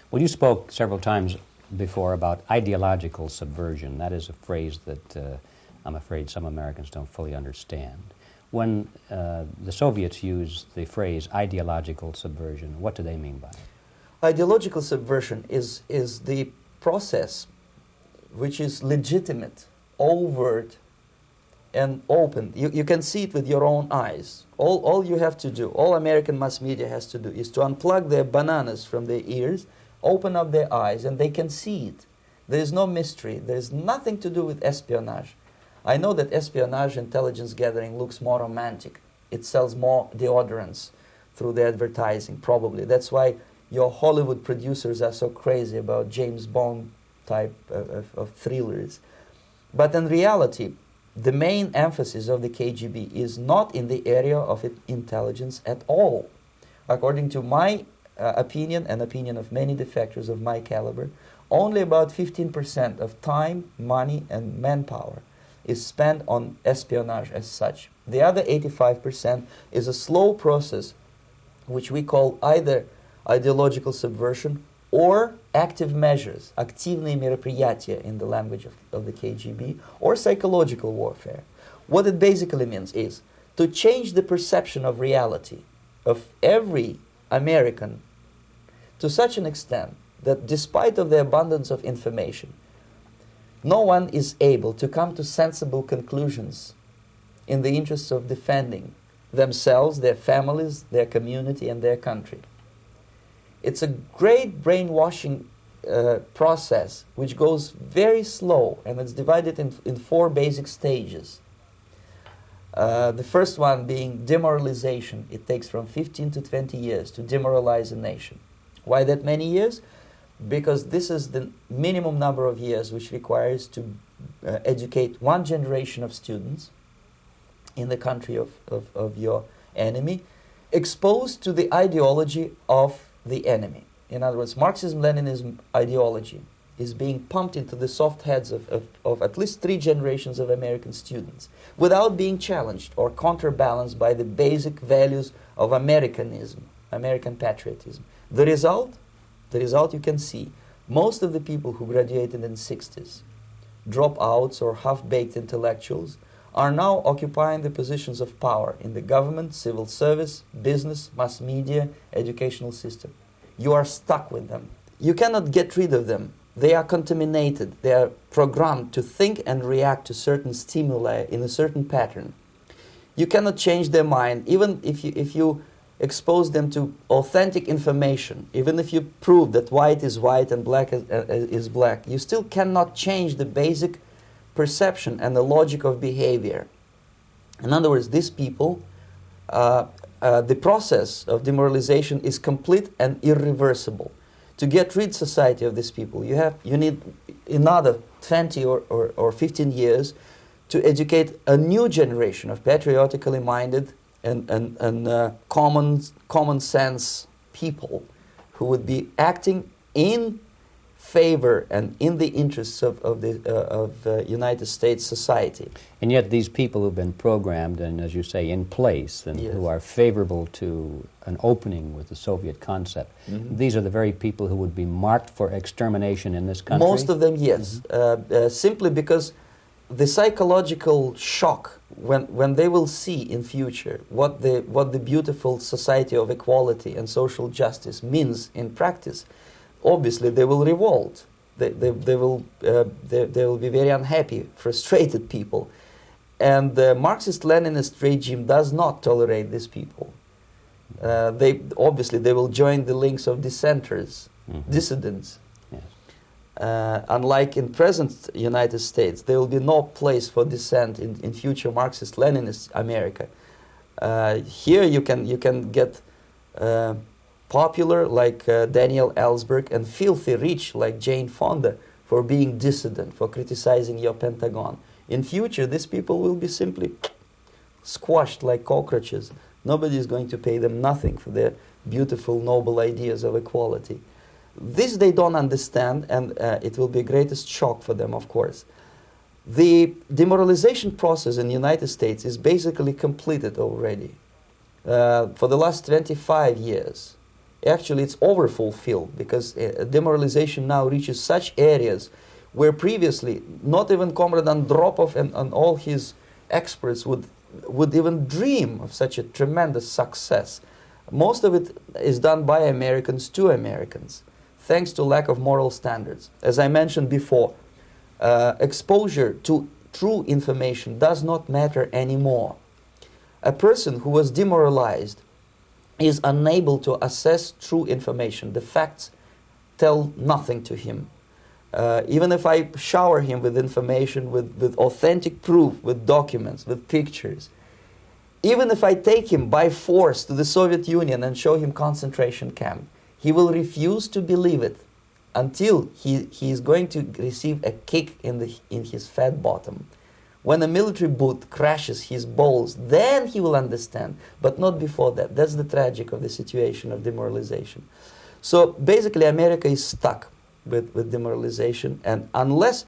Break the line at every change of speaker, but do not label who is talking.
Well, you spoke several times before about ideological subversion. That is a phrase that I'm afraid some Americans don't fully understand. When the Soviets used the phrase ideological subversion, what do they mean by it?
Ideological subversion is the process which is legitimate, overt, and open. You can see it with your own eyes. All you have to do, all American mass media has to do, is to unplug their bananas from their ears, open up their eyes, and they can see it. There is no mystery. There is nothing to do with espionage. I know that espionage intelligence gathering looks more romantic. It sells more deodorants through the advertising, probably. That's why your Hollywood producers are so crazy about James Bond type of thrillers. But in reality, the main emphasis of the KGB is not in the area of intelligence at all. According to my opinion and opinion of many defectors of my caliber, only about 15% of time, money, and manpower is spent on espionage as such. The other 85% is a slow process which we call either ideological subversion or active measures, активные мероприятия in the language of the KGB, or psychological warfare. What it basically means is to change the perception of reality of every American to such an extent that despite of the abundance of information, no one is able to come to sensible conclusions in the interests of defending themselves, their families, their community, and their country. It's a great brainwashing process which goes very slow, and it's divided in 4 basic stages. The first one being demoralization. It takes from 15 to 20 years to demoralize a nation. Why that many years? Because this is the minimum number of years which requires to educate one generation of students in the country of your enemy, exposed to the ideology of the enemy. In other words, Marxism-Leninism ideology is being pumped into the soft heads of at least 3 generations of American students without being challenged or counterbalanced by the basic values of Americanism, American patriotism. The result you can see. Most of the people who graduated in the 60s, dropouts or half-baked intellectuals, are now occupying the positions of power in the government, civil service, business, mass media, educational system. You are stuck with them. You cannot get rid of them. They are contaminated. They are programmed to think and react to certain stimuli in a certain pattern. You cannot change their mind, even if you expose them to authentic information, even if you prove that white is white and black is black, you still cannot change the basic perception and the logic of behavior. In other words, these people, the process of demoralization is complete and irreversible. To get rid society of these people, you need another 20 or 15 years to educate a new generation of patriotically minded and common sense people who would be acting in favor and in the interests of United States society.
And yet these people who've been programmed and, as you say, in place and
Yes.
who are favorable to an opening with the Soviet concept, these are the very people who would be marked for extermination in this country?
Most of them, yes. Simply because the psychological shock when they will see in future what the beautiful society of equality and social justice means in practice, obviously they will revolt. They will be very unhappy, frustrated people, and the Marxist-Leninist regime does not tolerate these people. They will join the links of dissenters, dissidents. Unlike in present United States, there will be no place for dissent in future Marxist-Leninist America. Here you can get popular like Daniel Ellsberg and filthy rich like Jane Fonda for being dissident, for criticizing your Pentagon. In future, these people will be simply squashed like cockroaches. Nobody is going to pay them nothing for their beautiful, noble ideas of equality. This they don't understand, and it will be a greatest shock for them, of course. The demoralization process in the United States is basically completed already. For the last 25 years, actually it's overfulfilled, because demoralization now reaches such areas where previously not even Comrade Andropov and all his experts would even dream of such a tremendous success. Most of it is done by Americans to Americans, thanks to lack of moral standards. As I mentioned before, exposure to true information does not matter anymore. A person who was demoralized is unable to assess true information. The facts tell nothing to him. Even if I shower him with information, with authentic proof, with documents, with pictures, even if I take him by force to the Soviet Union and show him concentration camp, he will refuse to believe it until he is going to receive a kick in his fat bottom. When a military boot crashes his balls, then he will understand, but not before that. That's the tragic of the situation of demoralization. So basically America is stuck with demoralization, and unless